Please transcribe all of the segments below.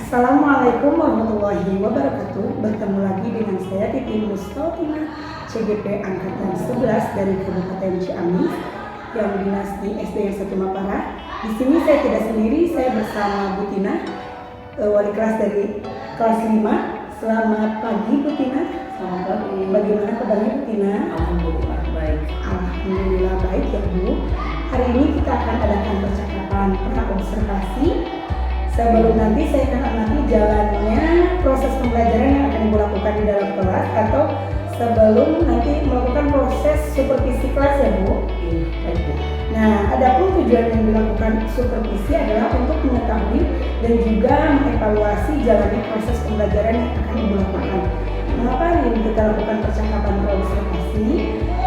Assalamualaikum warahmatullahi wabarakatuh. Bertemu lagi dengan saya Titi Mustautina, CGP Angkatan 11 dari Kabupaten Ciamis yang dinas di SD 1 Mapara. Di sini saya tidak sendiri, saya bersama Bu Tina, wali kelas dari kelas 5. Selamat pagi Bu Tina. Selamat pagi. Bagaimana kabarnya Bu Tina? Alhamdulillah baik. Alhamdulillah baik ya Bu. Hari ini kita akan adakan percakapan pra-observasi. Sebelum nanti saya akan amati jalannya proses pembelajaran yang akan Ibu lakukan di dalam kelas, atau sebelum nanti melakukan proses supervisi kelas ya Bu. Baik Bu. Nah, adapun tujuan yang dilakukan supervisi adalah untuk mengetahui dan juga mengevaluasi jalannya proses pembelajaran yang akan Ibu lakukan. Mengapa ini kita lakukan percakapan pra-observasi?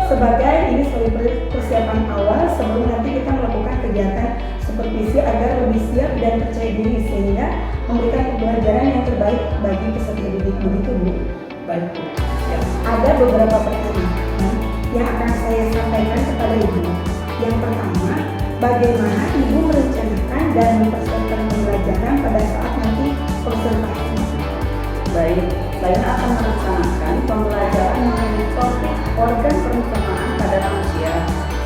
Sebagai ini sebagai persiapan awal sebelum nanti kita melakukan kegiatan supervisi agar lebih siap dan percaya diri sehingga memberikan pembelajaran yang terbaik bagi peserta didik. Begitu Bu. Baik Bu. Ya. Ada beberapa pertanyaan yang akan saya sampaikan kepada Ibu. Yang pertama, bagaimana Ibu merencanakan dan mempersiapkan pembelajaran pada saat nanti observasi? Baik, saya akan merencanakan pembelajaran mengenai topik organ pencernaan pada manusia.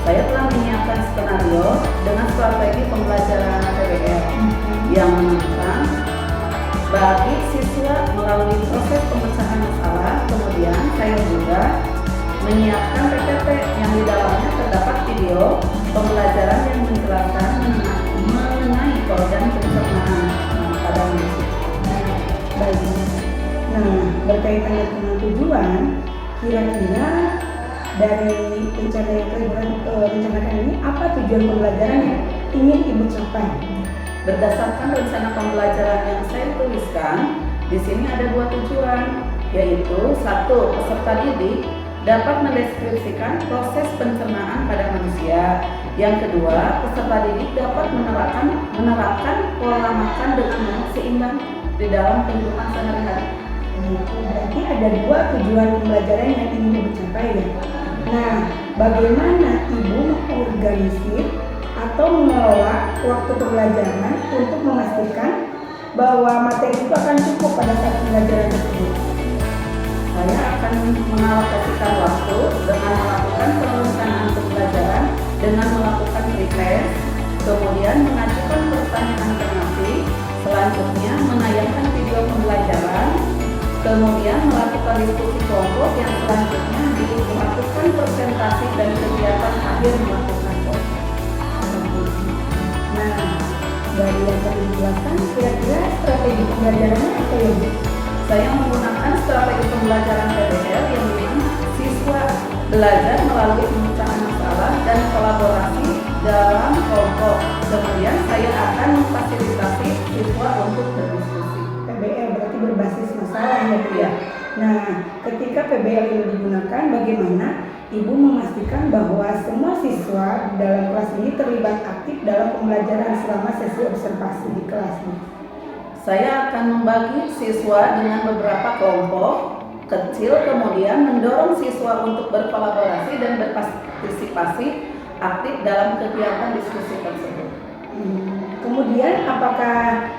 Saya telah menyiapkan skenario dengan strategi pembelajaran PBL yang menantang bagi siswa melalui proses pemecahan masalah. Kemudian saya juga menyiapkan PPT yang di dalamnya terdapat video pembelajaran yang menjelaskan mengenai organ pencernaan pada manusia. Baik. Nah, berkaitan dengan tujuan, kira-kira dari rencana yang Ibu rencanakan ini, apa tujuan pembelajaran yang ingin Ibu capai? Berdasarkan rencana pembelajaran yang saya tuliskan, di sini ada dua tujuan, yaitu satu, peserta didik dapat mendeskripsikan proses pencernaan pada manusia. Yang kedua, peserta didik dapat menerapkan pola makan dengan seimbang di dalam kehidupan sehari-hari. Berarti ada dua tujuan pembelajaran yang ingin Ibu capai ya. Nah, bagaimana Ibu mengorganisir atau mengelola waktu pembelajaran untuk memastikan bahwa materi itu akan cukup pada saat pembelajaran tersebut? Saya akan mengalokasikan waktu dengan melakukan perencanaan pembelajaran dengan melakukan retest, kemudian mengajukan pertanyaan alternatif, selanjutnya menayangkan video pembelajaran, kemudian melakukan diskusi kelompok yang selanjutnya dilakukan presentasi dan kegiatan akhir melakukan proses. Nah, dari yang tadi dijelaskan, kira-kira strategi pembelajarannya apa ya Bu? Saya menggunakan strategi pembelajaran PBL yang dimana siswa belajar melalui pemecahan masalah dan kolaborasi dalam kelompok. Kemudian saya akan memfasilitasi siswa untuk berdiskusi. PBL berarti berbasis masalah ya Bu ya. Nah, ketika PBL ini digunakan, bagaimana Ibu memastikan bahwa semua siswa dalam kelas ini terlibat aktif dalam pembelajaran selama sesi observasi di kelas ini? Saya akan membagi siswa dengan beberapa kelompok kecil, kemudian mendorong siswa untuk berkolaborasi dan berpartisipasi aktif dalam kegiatan diskusi tersebut. Kemudian apakah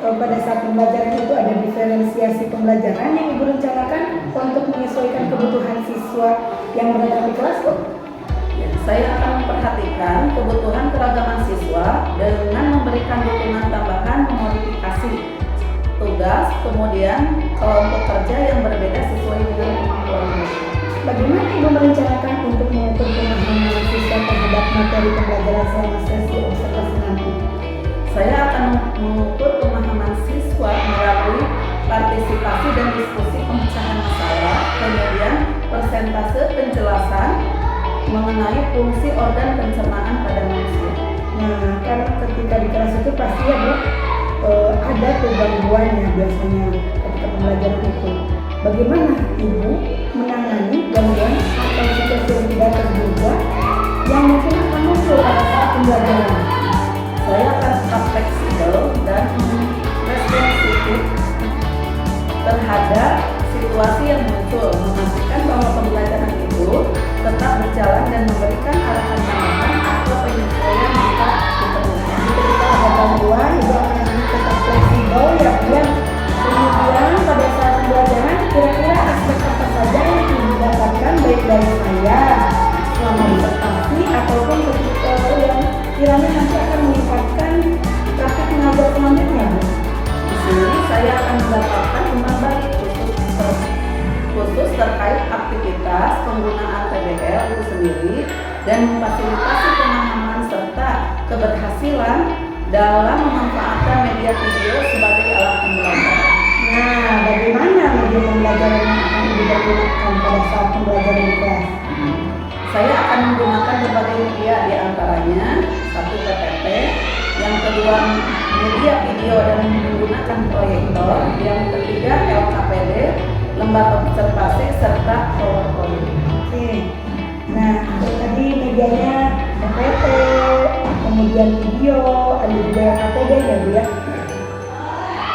pada saat pembelajaran itu ada diferensiasi pembelajaran yang Ibu rencanakan untuk menyesuaikan kebutuhan siswa yang berada di kelas Bu? Ya, saya akan memperhatikan kebutuhan keragaman siswa dengan memberikan dukungan tambahan, memodifikasi tugas, kemudian kelompok kerja yang berbeda sesuai dengan kemampuan mereka. Bagaimana Ibu merencanakan untuk mengukur pemahaman siswa terhadap materi pembelajaran selama sesi observasi nanti? Saya akan mengukur pemahaman siswa melalui partisipasi dan diskusi pemecahan masalah, kemudian persentase penjelasan mengenai fungsi organ pencernaan pada manusia. Nah, karena ketika di kelas itu pasti ya Bu, ada tuh gangguannya biasanya ketika pembelajaran itu. Bagaimana Ibu menangani gangguan atau situasi yang tidak terduga yang mungkin akan muncul pada saat pembelajaran? Saya akan tetap fleksibel dan responsif terhadap situasi yang muncul, memastikan bahwa pembelajaran itu tetap berjalan dan memberikan arahan tambahan atau penyesuaian jika diperlukan. Ketika ada gangguan, Ibu akan tetap fleksibel ya Bu, dan memfasilitasi pemahaman serta keberhasilan dalam memanfaatkan media video sebagai alat pembelajaran. Nah, bagaimana media pembelajaran yang akan Ibu gunakan pada saat pembelajaran di kelas? Saya akan menggunakan berbagai media, di antaranya satu PPT, yang kedua media video dan menggunakan proyektor, yang ketiga LKPD, lembar observasi, serta PowerPoint. Oke. Nah, tadi medianya PPT, kemudian video, ada juga LKPD ya Bu ya.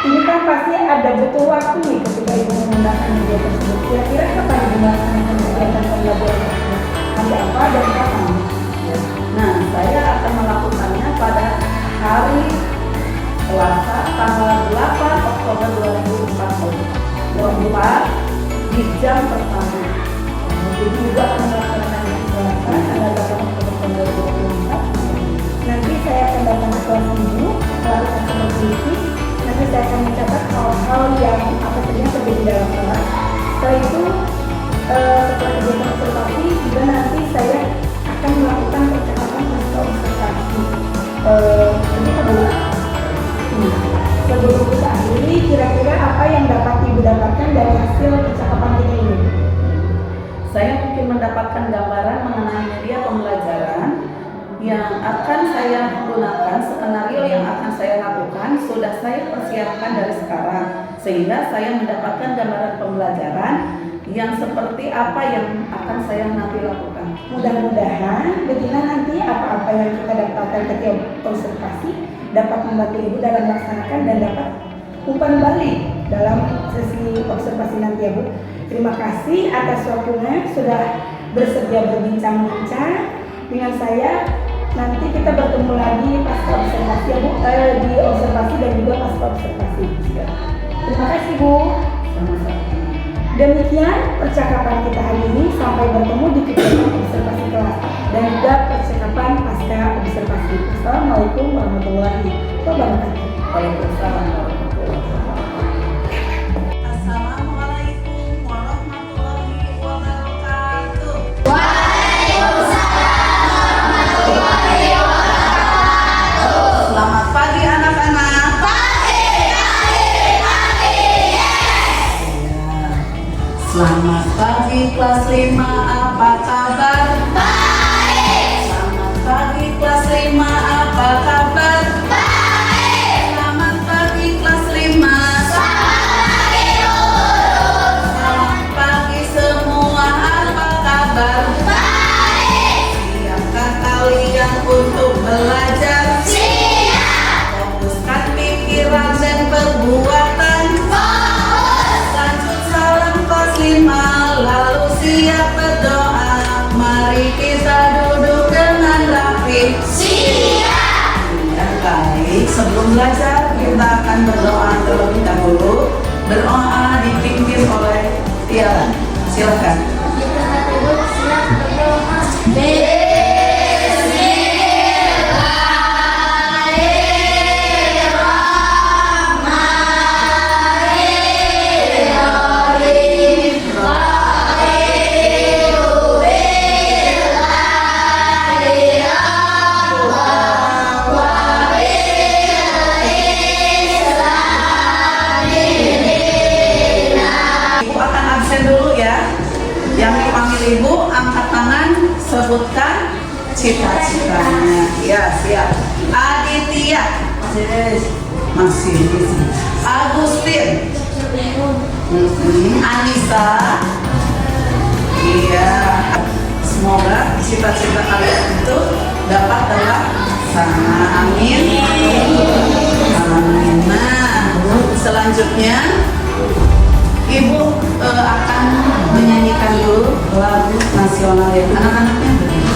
Ini kan pasti ada butuh waktu nih ketika Ibu menggunakan media tersebut. Kira-kira kapan Ibu melaksanakan kegiatan pembelajaran tersebut? Hari apa dan kapan? Nah, saya akan melakukannya pada hari Selasa tanggal 8 Oktober 2024 di jam pertama. Jadi juga akan melaksanakan di Selasa tanggal 8 Oktober 2024. Nanti saya akan datang ke kelas Ibu, melakukan seperti ini. Nanti saya akan mencatat hal-hal yang apa saja yang terjadi dalam kelas. Setelah itu, setelah kegiatan observasi, juga nanti saya akan melakukan percakapan pasca observasi. Ini kedua. Sebelum kita akhiri, kira-kira apa yang dapat Ibu dapatkan dari hasil percakapan kita ini? Saya mungkin mendapatkan gambaran mengenai media pembelajaran yang akan saya gunakan, skenario yang akan saya lakukan sudah saya persiapkan dari sekarang, sehingga saya mendapatkan gambaran pembelajaran yang seperti apa yang akan saya nanti lakukan. Mudah-mudahan betina nanti apa-apa yang kita dapatkan ketika observasi dapat membantu Ibu dalam melaksanakan dan dapat umpan balik dalam sesi observasi nanti ya Bu. Terima kasih atas waktunya sudah bersedia berbincang-bincang dengan saya. Nanti kita bertemu lagi pasca observasi ya Bu, di observasi dan juga pasca observasi. Terima kasih Bu. Sama-sama. Demikian percakapan kita hari ini, sampai bertemu di kegiatan observasi kelas dan juga percakapan pasca observasi. Assalamualaikum warahmatullahi wabarakatuh. Waalaikumsalam warahmatullahi wabarakatuh. Assalamualaikum warahmatullahi wabarakatuh. Selamat pagi anak-anak. Selamat pagi kelas 5, apa kabar? Baik. Selamat pagi kelas 5, apa kabar? Baik. Selamat pagi kelas 5. Selamat pagi guru. Selamat pagi semua, apa kabar? Baik. Siapkah kalian untuk belajar? Siap. Fokuskan pikiran dan perbuatan. Lalu siap berdoa. Mari kita duduk dengan rapi. Siap. Ya, baik. Sebelum belajar kita akan berdoa terlebih dahulu. Berdoa dipimpin oleh Tiara. Silakan. Siap berdoa. Ibu angkat tangan, sebutkan cita-citanya. Ya, siap. Aditya. Masih. Agustin. Anissa. Iya. Semoga cita-cita kalian itu dapat terlaksana. Amin. Amin. Nah, selanjutnya Ibu akan menyanyikan dulu lagu nasional yang anak-anaknya bernyanyi.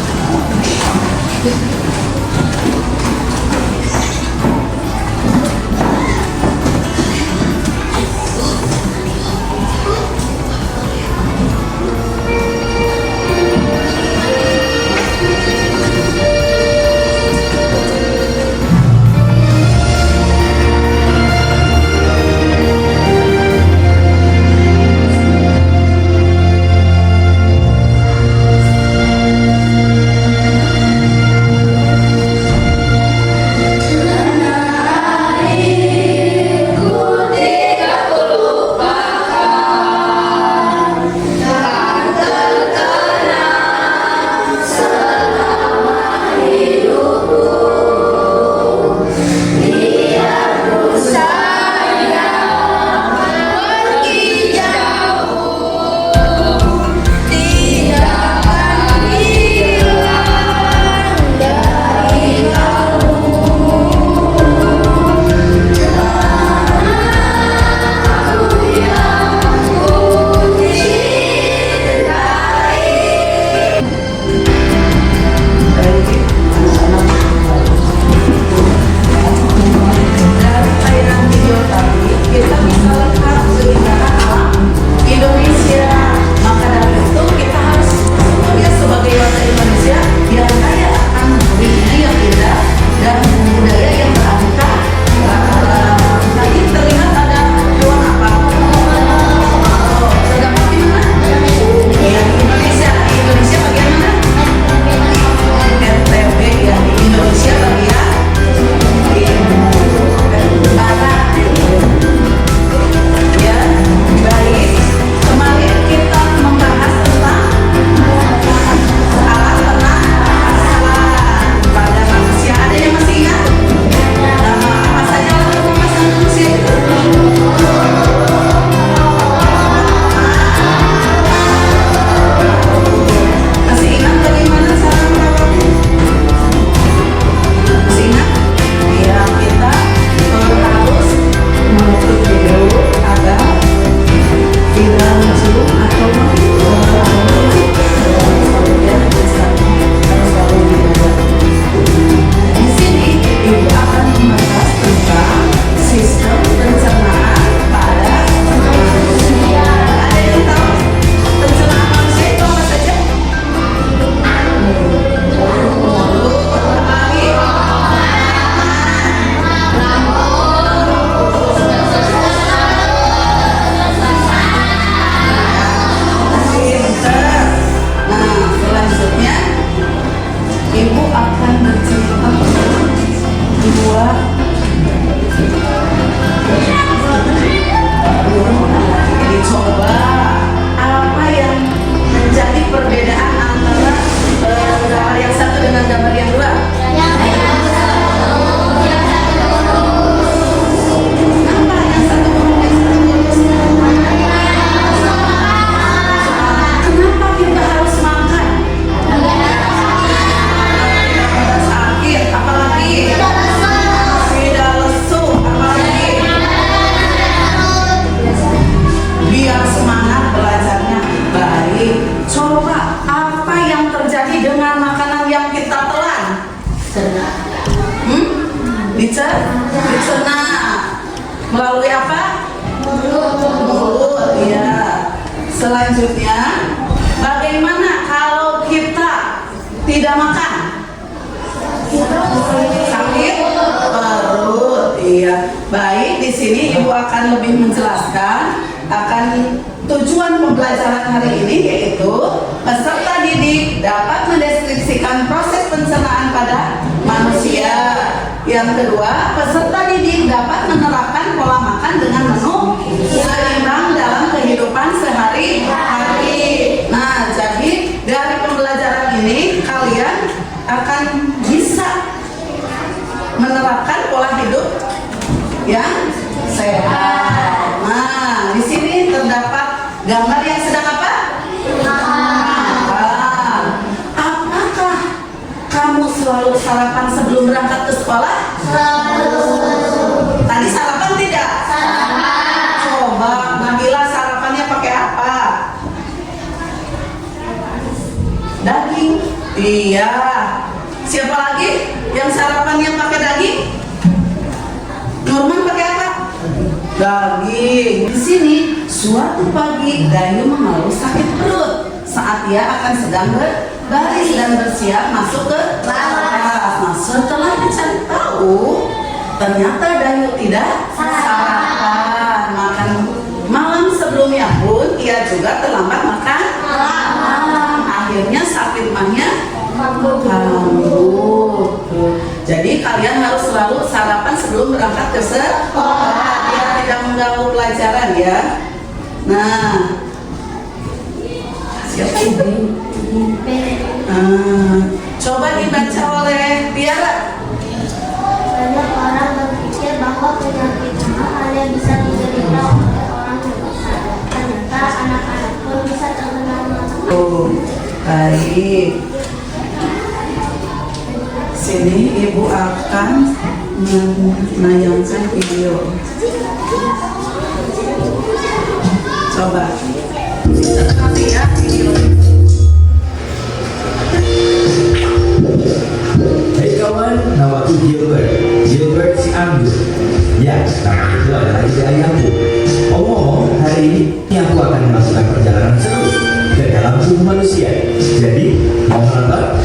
apa? Mulut. Iya. Selanjutnya, bagaimana kalau kita tidak makan? Sakit perut. Iya. Baik, di sini Ibu akan lebih menjelaskan akan tujuan pembelajaran hari ini, yaitu peserta didik dapat mendeskripsikan proses pencernaan pada manusia. Yang kedua, peserta didik dapat menerapkan pola makan dengan menu seimbang dalam kehidupan sehari-hari. Nah, jadi dari pembelajaran ini kalian akan bisa menerapkan pola hidup yang sehat. Nah, di sini terdapat gambar yang sedang apa? Makan. Apakah kamu selalu sarapan sebelum berangkat ke sekolah? Tadi sarapan tidak? Coba Nabila sarapannya pakai apa? Daging? Iya. Siapa lagi yang sarapannya pakai daging? Norman pakai apa? Daging. Di sini suatu pagi Dayu mengeluh sakit perut saat ia akan sedang berbaris dan bersiap masuk ke kelas. Nah, setelah dicari tahu, ternyata Dayu tidak sarapan. Makan malam sebelumnya pun ia juga terlambat makan malam. Akhirnya sakit mahnya kambuh. Jadi kalian harus selalu sarapan sebelum berangkat ke sekolah biar tidak mengganggu pelajaran ya. Nah, siapa ini? Coba dibaca oleh Tiara. Banyak orang berpikir bahwa penyakit hal yang bisa diderita oleh orang dewasa. Ternyata anak-anak pun bisa terkena masalah. Oh, baik. Sini Ibu akan menayangkan video. Coba. Nanti ya video. Hai kawan, namaku Gilbert. Gilbert si Anggur. Ya, nama itu adalah ide ayahku. Omong-omong, hari ini aku akan melakukan perjalanan seru ke dalam tubuh manusia. Jadi, mau menonton?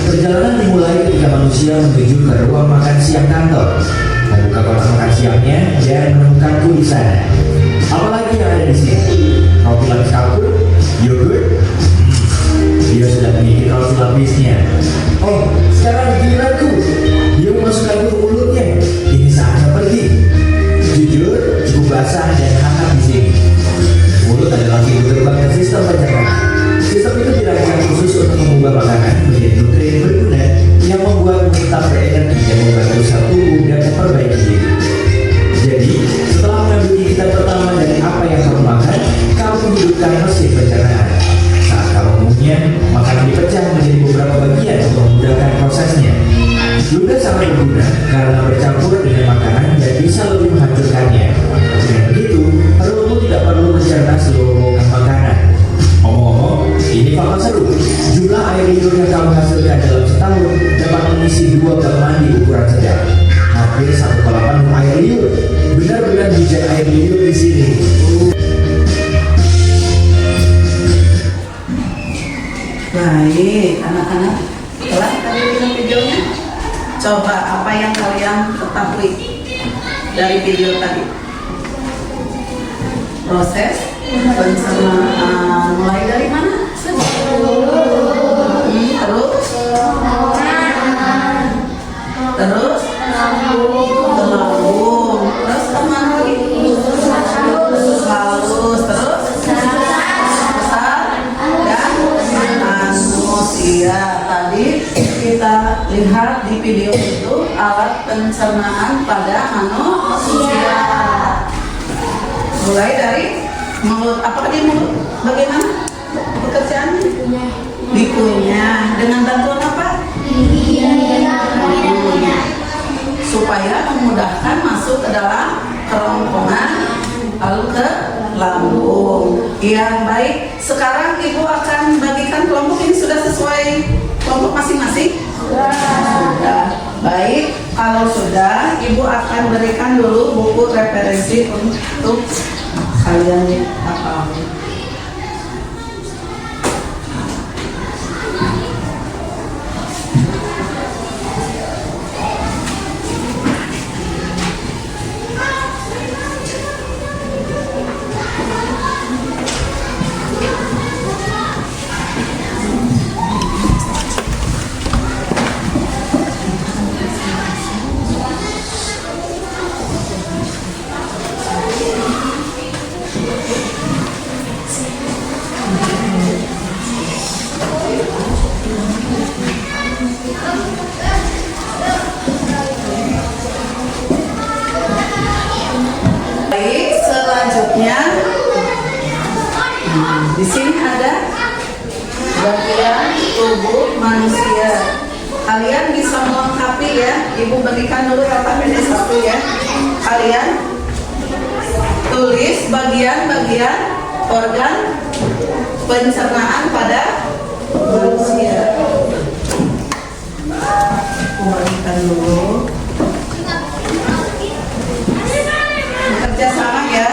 Perjalanan dimulai ketika manusia menuju ke ruang makan siang kantor, membuka kotak makan siangnya dan menemukanku di sana. Apalagi yang ada di sini? Roti lapis kalkun, yogurt. Dia sudah memiliki roti lapisnya. Oh, sekarang giliranku. Dia memasukkanku ke mulutnya. Ini saatnya pergi. Jujur, cukup basah dan hangat di sini. Mulut adalah pintu gerbang dan sistem pencernaan. Sistem itu dirancang khusus untuk mengubah makanan menjadi nutrien berguna yang membuat tetap berenergi dan membantu sel tubuh dan memperbaiki diri. Jadi, setelah mengambil gigitan pertama dari apa yang kamu makan, kamu menghidupkan mesin pencernaan. Saat kamu mengunyah, makanan dipecah menjadi beberapa bagian untuk memudahkan prosesnya. Juga sangat berguna karena bercampur dengan makanan dan bisa lebih menghancurkannya. Dengan begitu, perutmu tidak perlu mencerna seluruh bongkah makanan. Ngomong-ngomong, ini fakta seru. Jumlah air liur yang kamu hasilkan dalam setahun dapat mengisi 2 bak mandi ukuran sedang. Hampir 1 kolam penuh air liur. Benar-benar bijak air liur di sini. Baik, anak-anak, telah tadi lihat videonya. Coba apa yang kalian ketahui dari video tadi? Proses pencernaan mulai dari mana? Terus ke lambung, terus kemana lagi? Halus, terus besar dan anus. Iya, tadi kita lihat di video itu alat pencernaan pada manusia. Mulai dari mulut, apa di mulut? Bagaimana pekerjaannya? Dikunyah. Dengan bantuan apa? Supaya memudahkan masuk ke dalam kerongkongan lalu ke lambung. Yang baik, sekarang Ibu akan bagikan kelompok ini sudah sesuai kelompok masing-masing? Sudah. Baik, Kalau sudah, Ibu akan berikan dulu buku referensi untuk kalian hafal. Baik, selanjutnya di sini ada bagian tubuh manusia. Kalian bisa melengkapi ya. Ibu berikan dulu LKPD 1 ya. Kalian tulis bagian-bagian organ pencernaan pada manusia. Kembalikan dulu. Kerja sama ya.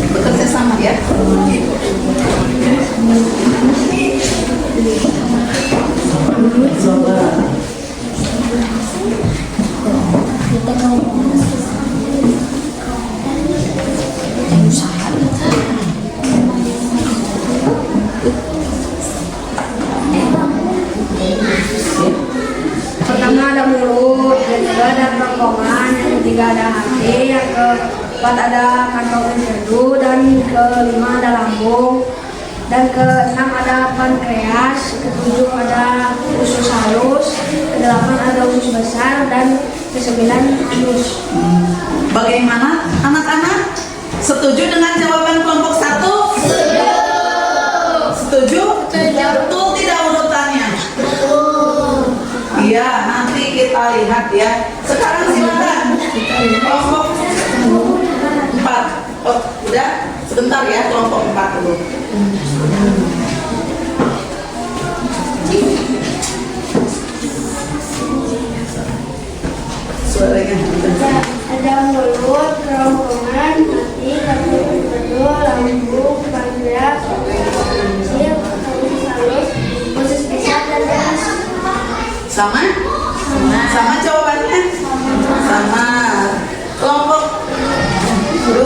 Bekerja sama ya. Pertama ada mulut, yang kedua ada kerongkongan, yang ketiga ada hati, yang keempat ada kantong empedu, dan kelima ada lambung, dan keenam ada pankreas, ketujuh ada usus halus, kedelapan ada usus besar, dan kesembilan anus. Bagaimana anak-anak? Setuju dengan jawaban kelompok 1? Setuju? Betul tidak urutannya? Iya, nanti kita lihat ya. Sekarang silakan kelompok 4. Oh, udah? Sebentar ya, kelompok 4 dulu. Suaranya Ada mulut, kerongkongan, hati, kantong empedu, lambung, pankreas, kecil, usus halus, usus besar, dan anus. sama? Sama jawabannya? Sama. Kelompok 2?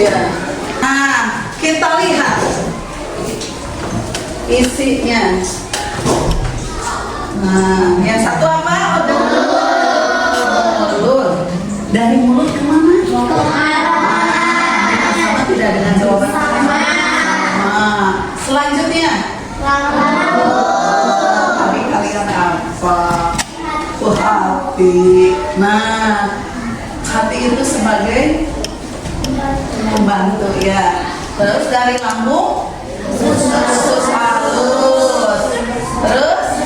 Ya. Nah, kita lihat isinya. Nah, yang satu apa? Mulut. Dari mulut kemana? Sama tidak dengan jawaban? Nah, selanjutnya. Tapi kalian apa? Hati. Nah, hati itu sebagai pembantu ya. Terus dari lambung, usus halus. Terus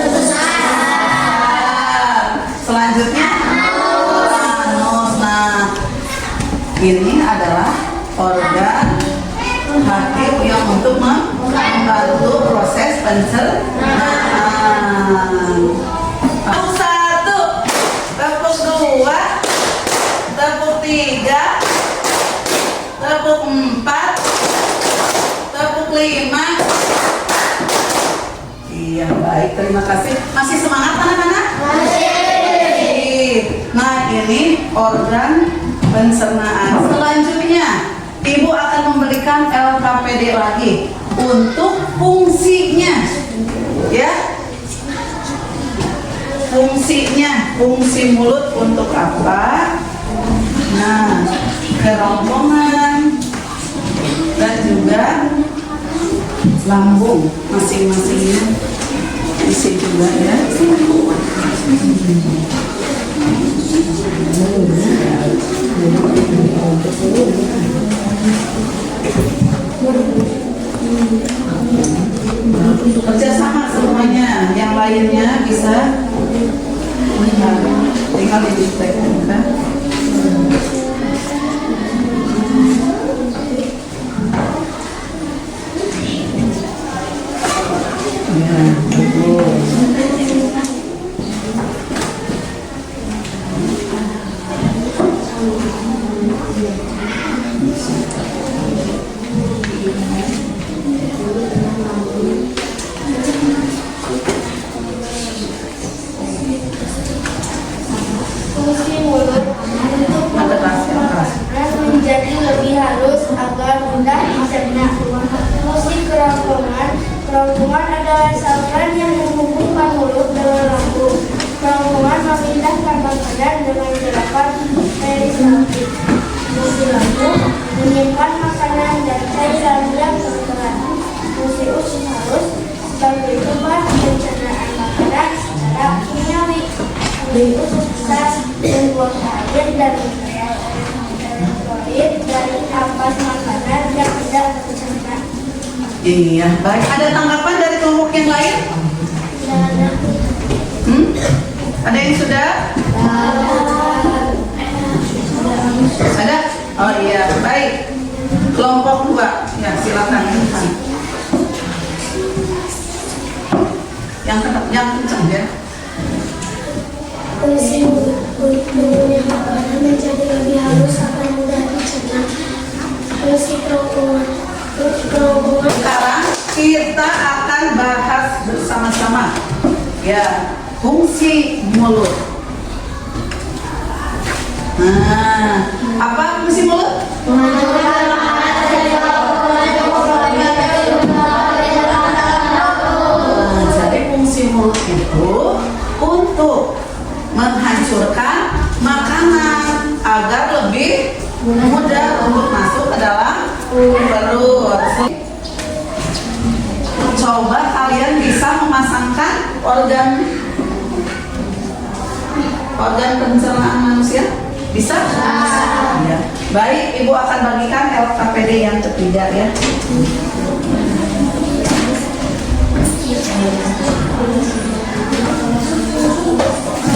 selanjutnya anus. Nah, ini adalah organ hati yang untuk membantu proses pencernaan. Tepuk 1, tepuk 2, tepuk 3, tepuk 4, tepuk 5. Iya, baik, terima kasih. Masih semangat anak-anak? Masih. Nah, ini organ pencernaan. Selanjutnya, Ibu akan memberikan LKPD lagi untuk fungsinya. Ya. Fungsi mulut untuk apa? Nah, kerongkongan dan juga lambung masing-masingnya isi juga ya. Kerjasama semuanya, yang lainnya bisa tinggal dipraktekkan. Ya, bagus. Fungsi mulut Ada kelas yang keras. menjadi lebih halus agar mudah dicerna. Fungsi kerongkongan adalah saluran yang menghubungkan mulut dengan lambung. Kerongkongan memindahkan makanan dengan gerakan peristaltik. Fungsi lambung menyimpan makanan dan cairan yang tertelan. Fungsi usus halus sebagai tempat pencernaan makanan secara kimiawi. Fungsi usus besar membuang air dan elektrolit dari ampas makanan yang tidak tercerna. Iya, baik. Ada tanggapan dari kelompok yang lain? Ada yang sudah? Ada? Oh iya, baik. Kelompok 2, ya silakan. Yang kencang ya. Fungsi mulutnya makanan menjadi lebih halus agar mudah dicerna. Fungsi kerongkongan. Sekarang kita akan bahas bersama-sama ya fungsi mulut. Nah, apa fungsi mulut? Jadi fungsi mulut itu untuk menghancurkan makanan agar lebih mudah untuk masuk ke dalam perut. Coba kalian bisa memasangkan organ pencernaan manusia? Bisa? Ya. Baik, Ibu akan bagikan LKPD yang ketiga ya.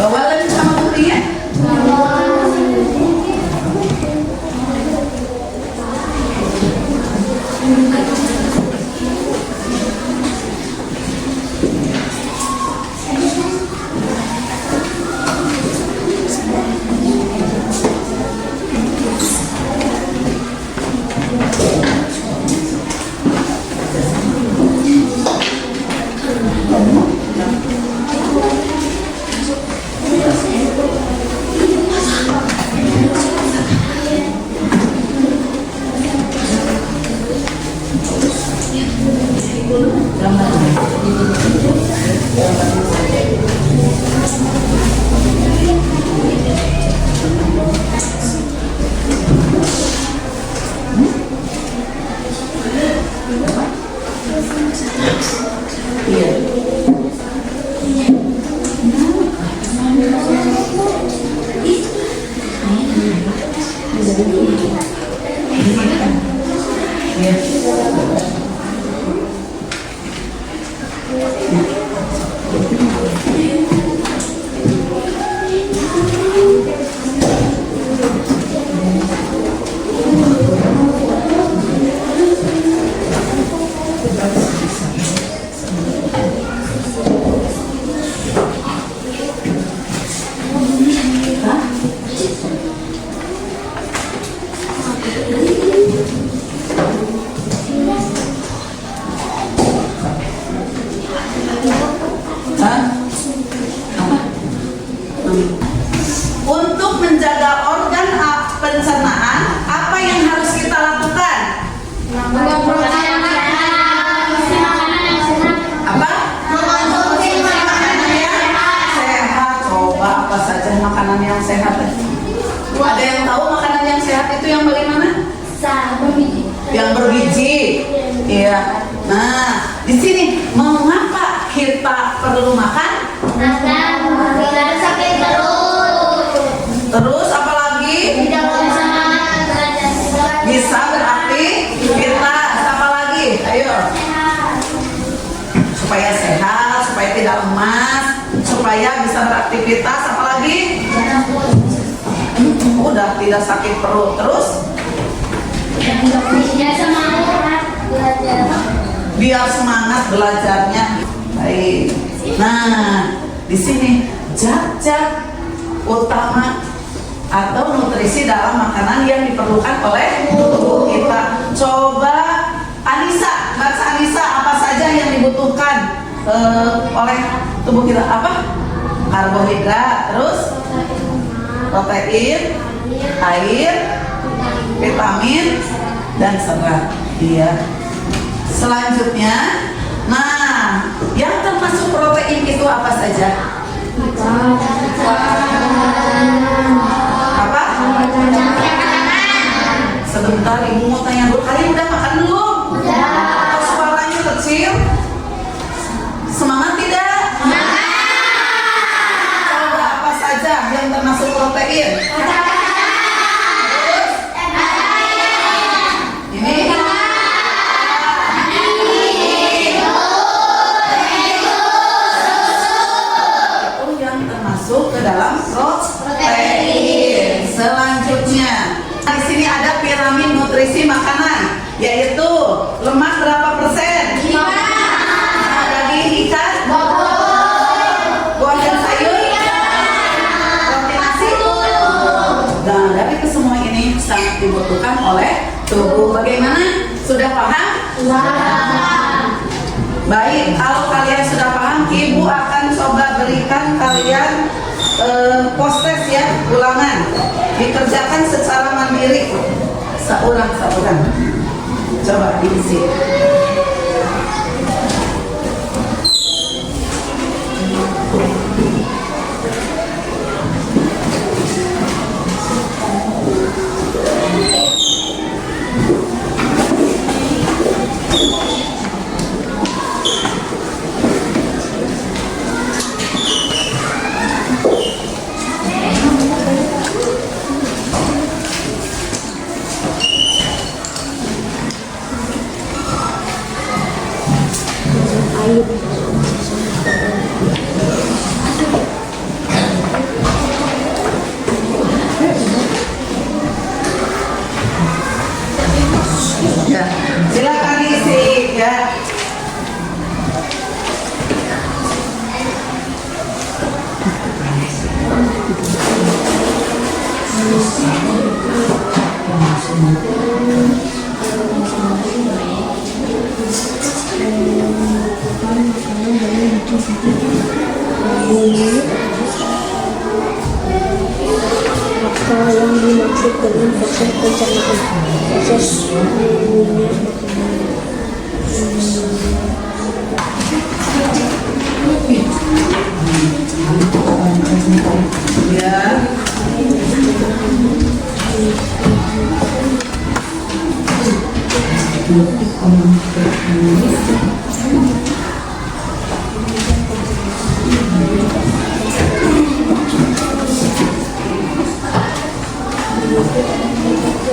Bawa lagi sama buktinya. Untuk menjaga organ pencernaan, apa yang harus kita lakukan? Mengkonsumsi makanan yang sehat. Apa? Mengkonsumsi makanan yang Sehat. Coba apa saja makanan yang sehat? Ada yang tahu makanan yang sehat itu yang bagaimana? berbiji. Yang berbiji. Iya. Nah, di sini mengapa kita perlu makan? Tidak sakit perut. Terus apa lagi? Tidak Bisa beraktivitas. Apa lagi? Ayo. Supaya sehat, supaya tidak lemas, supaya bisa beraktivitas. Apa tidak sakit perut. Terus biar semangat belajarnya. Baik. Nah, di sini zat-zat utama atau nutrisi dalam makanan yang diperlukan oleh tubuh kita. Coba Anissa, baca Anissa, apa saja yang dibutuhkan oleh tubuh kita? Apa? Karbohidrat, terus protein, air, vitamin, dan serat. Iya. Selanjutnya, nah, yang termasuk protein itu apa saja? Apa? Sebentar, ibu mau tanya dulu. Kalian udah makan belum? Udah. Suaranya kecil. Semangat tidak? Coba apa saja yang termasuk protein? Ini itu yang termasuk ke dalam protein. Selanjutnya, di sini ada piramid nutrisi makanan, yaitu lemak berapa persen? 5. Daging, ikan, buah dan sayur, roti nasi. Nah, dari kesemua ini sangat dibutuhkan oleh tubuh. Bagaimana? Sudah paham? Baik, kalau kalian sudah paham, ibu akan coba berikan kalian post-test ya, ulangan. Dikerjakan secara mandiri, seorang-seorang. Coba diisi. Ya, silakan diisi ya. Apa yang dimaksud dengan proses pencernaan? Proses minumnya Ya.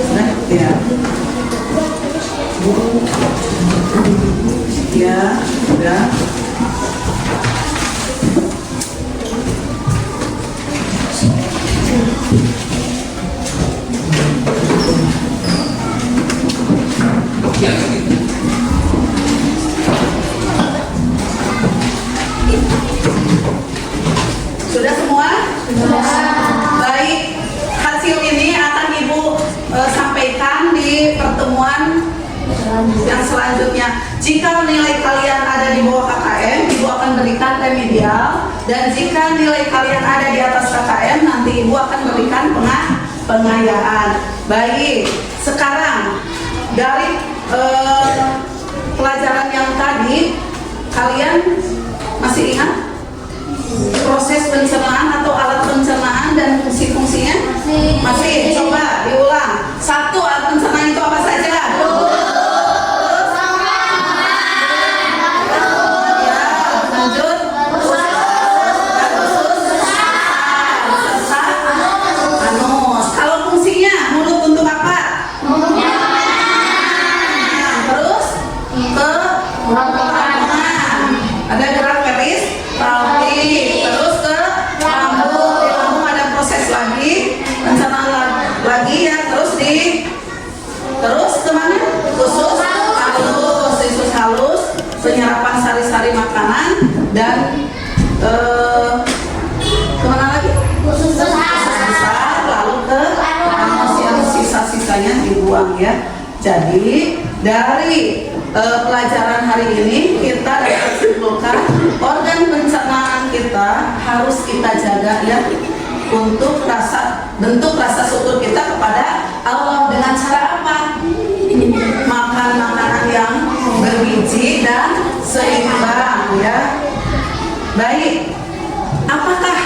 Nah, ya. Ya, udah. Sudah semua? Baik, hasil ini akan Ibu sampaikan di pertemuan yang selanjutnya. Jika nilai kalian ada di bawah KKM, Ibu akan berikan remedial, dan jika nilai kalian ada di atas KKM, nanti Ibu akan berikan pengayaan. Baik, sekarang dari pelajaran yang tadi, kalian masih ingat proses pencernaan atau alat pencernaan dan fungsi-fungsinya? Masih. Coba diulang. 1, alat pencernaan itu apa saja? Lanjut. Anus. Kalau fungsinya, mulut untuk apa? Terus ke ada gerak peris, terus ke lambung. Di lambung ada proses lagi, pencernaan lagi, dan kemana lagi? Usus besar, lalu ke anus yang sisa-sisanya dibuang ya. Jadi dari pelajaran hari ini kita dapat simpulkan organ pencernaan kita harus kita jaga ya, untuk bentuk rasa syukur kita kepada Allah dengan cara apa? Makan makanan yang bergizi dan seimbang ya. Baik, apakah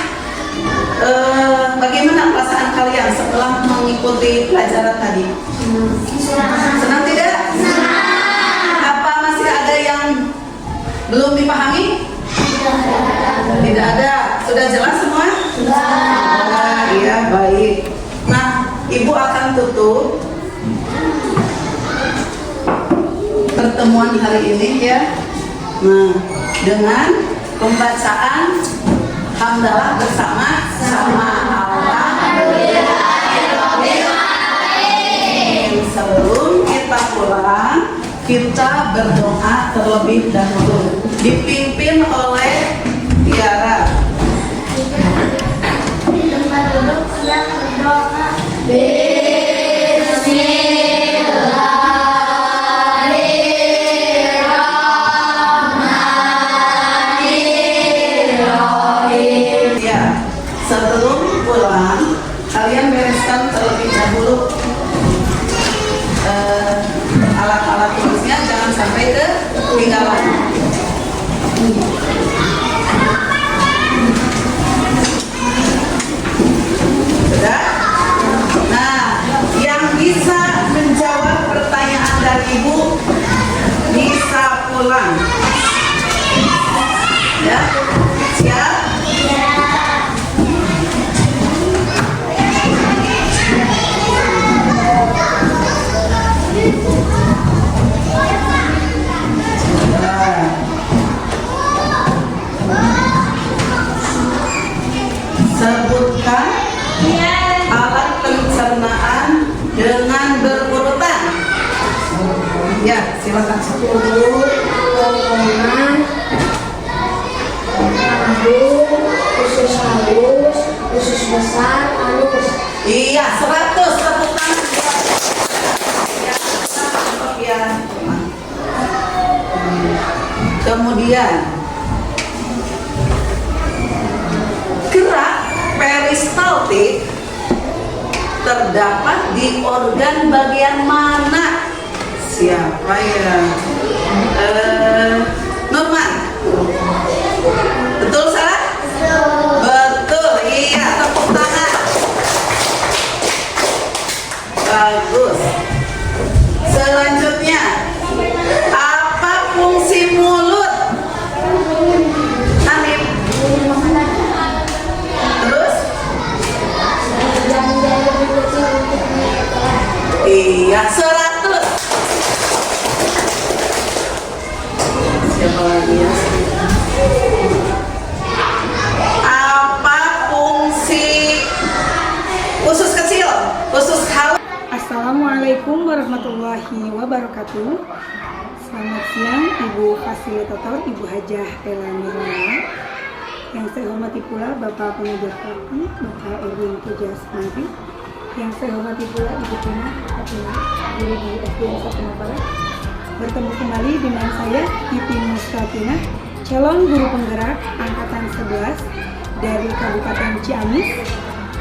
bagaimana perasaan kalian setelah mengikuti pelajaran tadi? Senang tidak? Apa masih ada yang belum dipahami? Tidak ada. Sudah jelas semua? Sudah. Iya, baik. Nah, Ibu akan tutup pertemuan hari ini ya. Nah, dengan pembacaan hamdalah bersama-sama. Sebelum kita pulang, kita berdoa terlebih dahulu, dipimpin oleh Tiara. Tempat duduk sedang berdoa. Ya, sebelum pulang, kalian bereskan terlebih dahulu alat-alat tulisnya, jangan sampai ketinggalan. Sudah? Nah, yang bisa menjawab pertanyaan dari Ibu bisa pulang. Ya, siap? Sebutkan alat pencernaan dengan berurutan. Ya, silakan. Kerongkongan, lambung, usus halus, usus besar, halus. Iya, 100 tepuk tangan. Ya. Kemudian gerak peristaltik terdapat di organ bagian mana? Siapa ya? Norman. Betul salah? Betul. Iya, tepuk tangan. Bagus. Selanjutnya, apa fungsi mulut? Hanif. Terus? Iya, 100. Siapa lagi ya? Apa fungsi usus kecil? Usus halus? Assalamualaikum warahmatullahi wabarakatuh. Selamat siang Ibu Fasilitator, Ibu Hajah Ella Mirna. Yang saya hormati pula Bapak Pengajar Fakti, Bapak Erwin Pujastuti. Yang saya hormati pula Ibu Tina, guru di SDN Sapunapara. Bertemu kembali dengan saya, Titi Mustatina, calon guru penggerak Angkatan 11 dari Kabupaten Ciamis.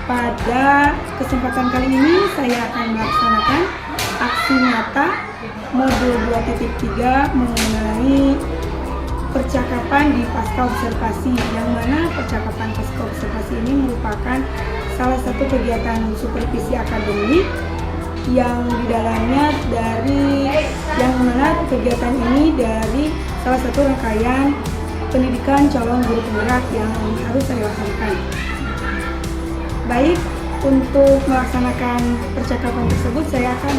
Pada kesempatan kali ini saya akan melaksanakan aksi nyata modul 2.3 mengenai percakapan di pasca observasi, yang mana percakapan pasca observasi ini merupakan salah satu kegiatan supervisi akademik yang di dalamnya yang mana kegiatan ini dari salah satu rangkaian pendidikan calon guru penggerak yang harus saya laksanakan. Baik, untuk melaksanakan percakapan tersebut saya akan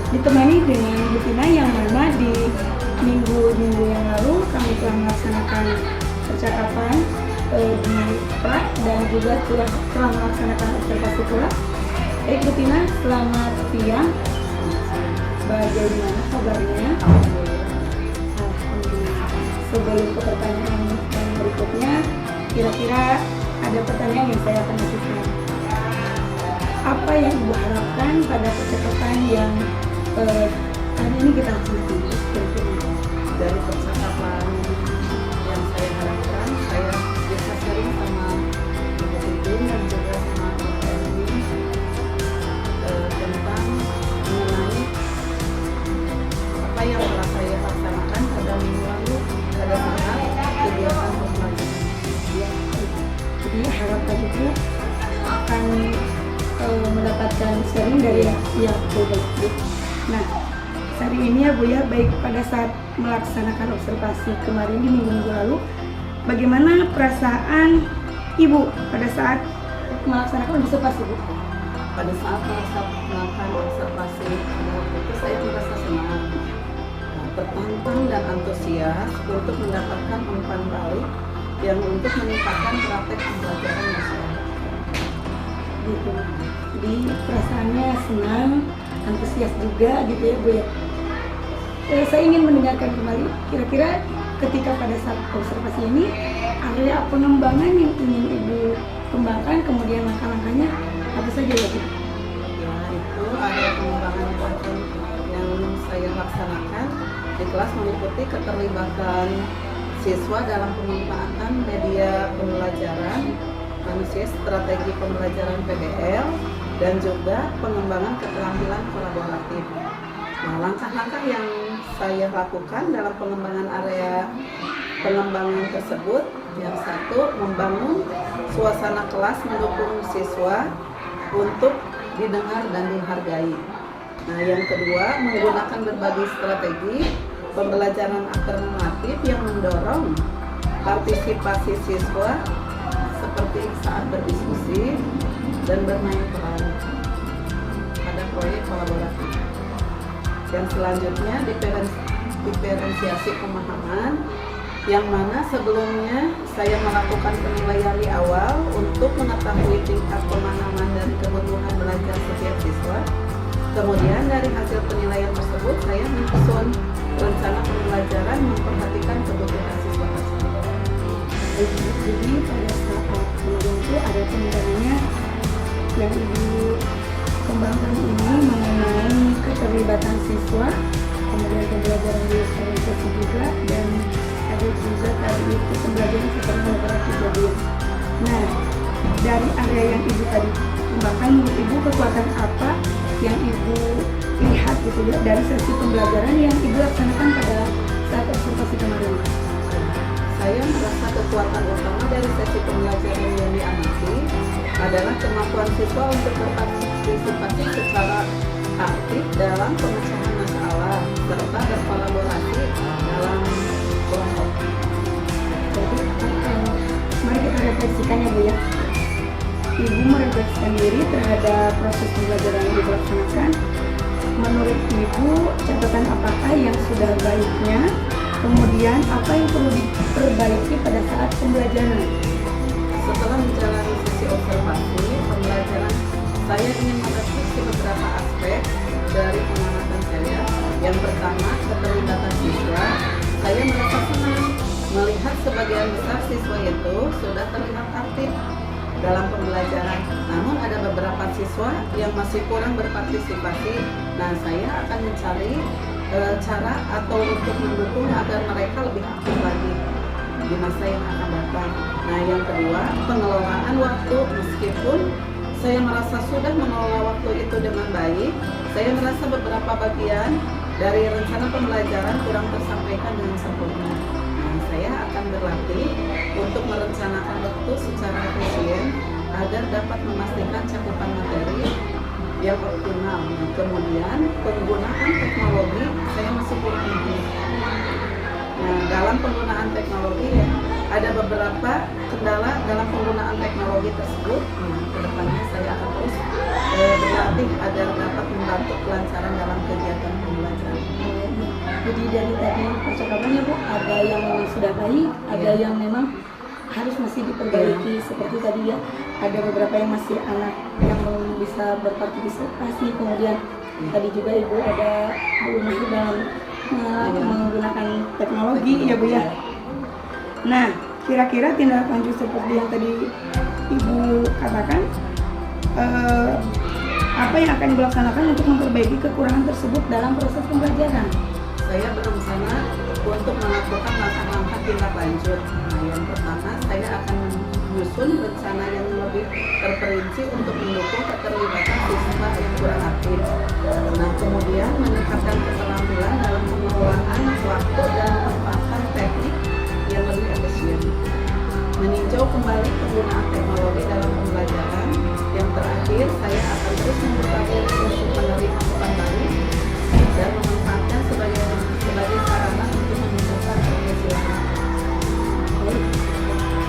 ditemani dengan Ibu Tina, yang mana di minggu-minggu yang lalu kami telah melaksanakan percakapan di PRAK dan juga telah melaksanakan observasi pula. Baik Bu Tina, selamat siang. Bagaimana kabarnya? Alhamdulillah. Sebelum ke pertanyaan yang berikut, berikutnya kira-kira ada pertanyaan yang saya akan ajukan. Apa yang Ibu harapkan pada percakapan yang hari ini kita lakukan? Dari percakapan yang saya harapkan, saya bisa sharing sama Ibu Titin dan juga sama Pak Erwin tentang mengenai apa yang telah saya laksanakan pada minggu lalu pada saat kegiatan pembelajaran. Jadi harapan Ibu akan mendapatkan sharing dari pihak Bu. Nah, hari ini ya Bu ya, baik pada saat melaksanakan observasi kemarin di minggu-minggu lalu, bagaimana perasaan Ibu pada saat melaksanakan observasi Bu? Pada saat melaksanakan observasi pada waktu itu saya merasa senang, tertantang dan antusias untuk mendapatkan umpan balik yang untuk meningkatkan praktek pembelajaran yang saya Gitu. Jadi perasaannya senang, antusias juga gitu ya Bu ya. Saya ingin mendengarkan kembali kira-kira ketika pada saat observasi ini area pengembangan yang ingin Ibu kembangkan, kemudian langkah-langkahnya apa saja ya Bu? Ya, itu ada pengembangan konten yang saya laksanakan di kelas meliputi keterlibatan siswa dalam pemanfaatan media pembelajaran, manusia strategi pembelajaran PBL, dan juga pengembangan keterampilan kolaboratif. Nah, langkah-langkah yang saya lakukan dalam pengembangan area pengembangan tersebut, yang satu, membangun suasana kelas mendukung siswa untuk didengar dan dihargai. Nah, yang kedua, menggunakan berbagai strategi pembelajaran alternatif yang mendorong partisipasi siswa seperti saat berdiskusi dan bermain peran pada proyek kolaboratif. Yang selanjutnya, diferensiasi pemahaman, yang mana sebelumnya saya melakukan penilaian di awal untuk mengetahui tingkat pemahaman dan kebutuhan belajar setiap siswa. Kemudian dari hasil penilaian tersebut saya menyusun rencana pembelajaran memperhatikan kebutuhan siswa tersebut. Jadi pada saat penelitian itu ada penilaiannya yang Ibu kembangkan ini mengenai keterlibatan siswa, kemudian pembelajaran di organisasi juga, dan ada juga tadi itu pembelajaran secara kolaboratif jadi. Nah, dari area yang Ibu tadi kembangkan, menurut Ibu kekuatan apa yang Ibu lihat gitu ya dari sesi pembelajaran yang Ibu laksanakan pada saat observasi kemarin? Saya merasa kekuatan utama dari sesi pembelajaran yang diamati adalah kemampuan siswa untuk berpartisipasi secara aktif dalam pemecahan masalah serta berkolaborasi dalam kelompok. Jadi, mari kita refleksikan ya Bu ya. Ibu merefleksikan diri terhadap proses pembelajaran yang Ibu laksanakan. Menurut Ibu, catatan apakah yang sudah baiknya, kemudian apa yang perlu diperbaiki pada saat pembelajaran? Setelah menjalani sesi observasi pembelajaran, saya ingin merefleksi beberapa aspek dari pengamatan saya. Yang pertama, keterlibatan siswa. Saya merasa senang melihat sebagian besar siswa itu sudah terlihat aktif dalam pembelajaran. Namun ada beberapa siswa yang masih kurang berpartisipasi. Nah, saya akan mencari cara atau untuk mendukung agar mereka lebih aktif lagi di masa yang akan datang. Nah, yang kedua, pengelolaan waktu. Meskipun saya merasa sudah mengelola waktu itu dengan baik, saya merasa beberapa bagian dari rencana pembelajaran kurang tersampaikan dengan sempurna. Nah, saya akan berlatih untuk merencanakan waktu secara efisien agar dapat memastikan cakupan materi yang optimal. Kemudian penggunaan teknologi saya masih kurang lebih. Nah, dalam penggunaan teknologi ya, ada beberapa kendala dalam penggunaan teknologi tersebut. Nah, kedepannya saya akan terus berlatih agar dapat membantu kelancaran dalam kegiatan pembelajaran. Jadi dari tadi percakapannya Bu, ada yang memang sudah baik, ada yang memang harus masih diperbaiki. Seperti tadi ya, ada beberapa yang masih anak yang belum bisa berpartisipasi. Kemudian tadi juga Ibu ada belum masih dalam menggunakan teknologi ya Bu ya. Nah, kira-kira tindak lanjut seperti yang tadi Ibu katakan, apa yang akan dilaksanakan untuk memperbaiki kekurangan tersebut dalam proses pembelajaran? Saya berencana untuk melakukan langkah-langkah tindak lanjut. Nah, yang pertama saya akan menyusun rencana yang lebih terperinci untuk mendukung keterlibatan siswa yang kurang aktif. Nah, kemudian meningkatkan keterampilan dalam pengelolaan waktu dan memanfaatkan teknik yang lebih efisien. Meninjau kembali penggunaan teknologi dalam pembelajaran. Yang terakhir, saya akan terus membuka diri untuk menerima beban baru dan memanfaatkan sebagai sarana untuk menunjukkan progresi lama.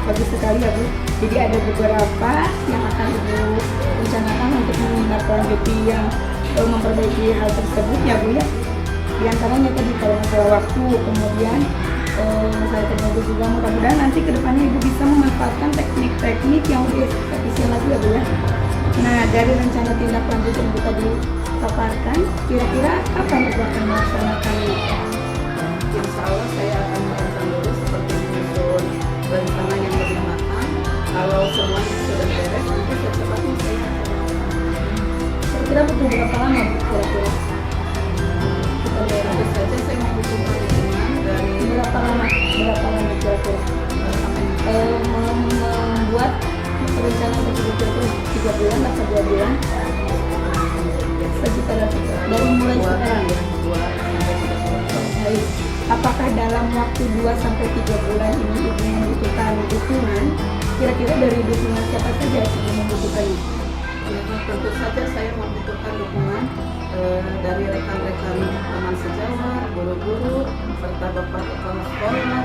Bagus sekali ya Bu. Jadi ada beberapa yang akan Ibu rencanakan untuk menindaklanjuti yang memperbaiki hal tersebut ya Bu ya. Di antaranya tadi kalau masalah waktu, kemudian masalah teknologi juga, mudah-mudahan nanti kedepannya Ibu bisa memanfaatkan teknik-teknik yang lebih efisien lagi ya Bu ya. Nah, dari rencana tindak lanjut yang Ibu tadi paparkan, kira-kira kapan Ibu akan melaksanakannya? Insya Allah saya akan merancang dulu seperti menyusun rencana yang lebih matang. Kalau semuanya sudah beres, nanti secepatnya saya akan Kira-kira butuh berapa lama Bu kira-kira? Kita lihat tentu saja saya membutuhkan dukungan dari berapa lama kira-kira? Membuat rencana tersebut kira-kira 3 bulan atau 2 bulan? Sekitar dari mulai sekarang ya? Baik. Apakah dalam waktu 2 sampai 3 bulan ini Ibu membutuhkan dukungan? Kira-kira dari dukungan siapa saja Ibu membutuhkannya? Ya, tentu saja saya membutuhkan dukungan dari rekan-rekan teman sejawat, guru-guru, serta bapak kepala sekolah,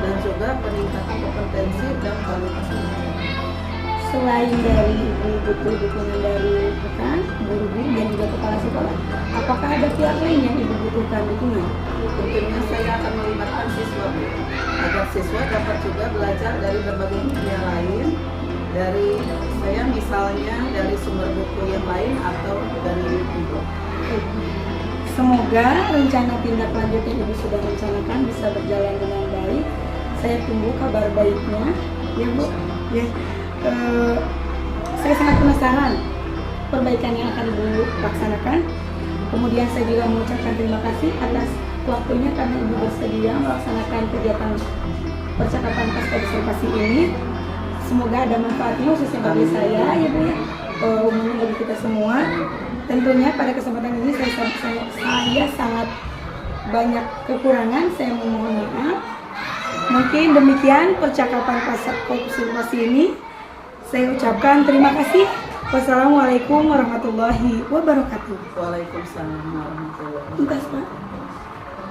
dan juga peningkatan kompetensi dan kualitas pendidikan. Selain dari Ibu butuh dukungan dari rekan, guru-guru dan juga kepala sekolah, apakah ada pihak lain yang Ibu butuhkan dukungan? Tentunya saya akan melibatkan siswa agar siswa dapat juga belajar dari berbagai media lain, dari saya misalnya dari sumber buku yang lain atau dari YouTube. Semoga rencana tindak lanjut yang Ibu sudah rencanakan bisa berjalan dengan baik. Saya tunggu kabar baiknya, ya Bu. Ya, saya sangat penasaran perbaikan yang akan Ibu laksanakan. Kemudian saya juga mengucapkan terima kasih atas waktunya karena Ibu bersedia melaksanakan kegiatan percakapan pasca observasi ini. Semoga ada manfaatnya khususnya bagi saya ya Bu ya, umumnya bagi kita semua. Tentunya pada kesempatan ini saya sangat banyak kekurangan, saya memohon maaf. Mungkin demikian percakapan pasca observasi ini. Saya ucapkan terima kasih. Wassalamualaikum warahmatullahi wabarakatuh. Waalaikumsalam warahmatullahi wabarakatuh. Entas Pak.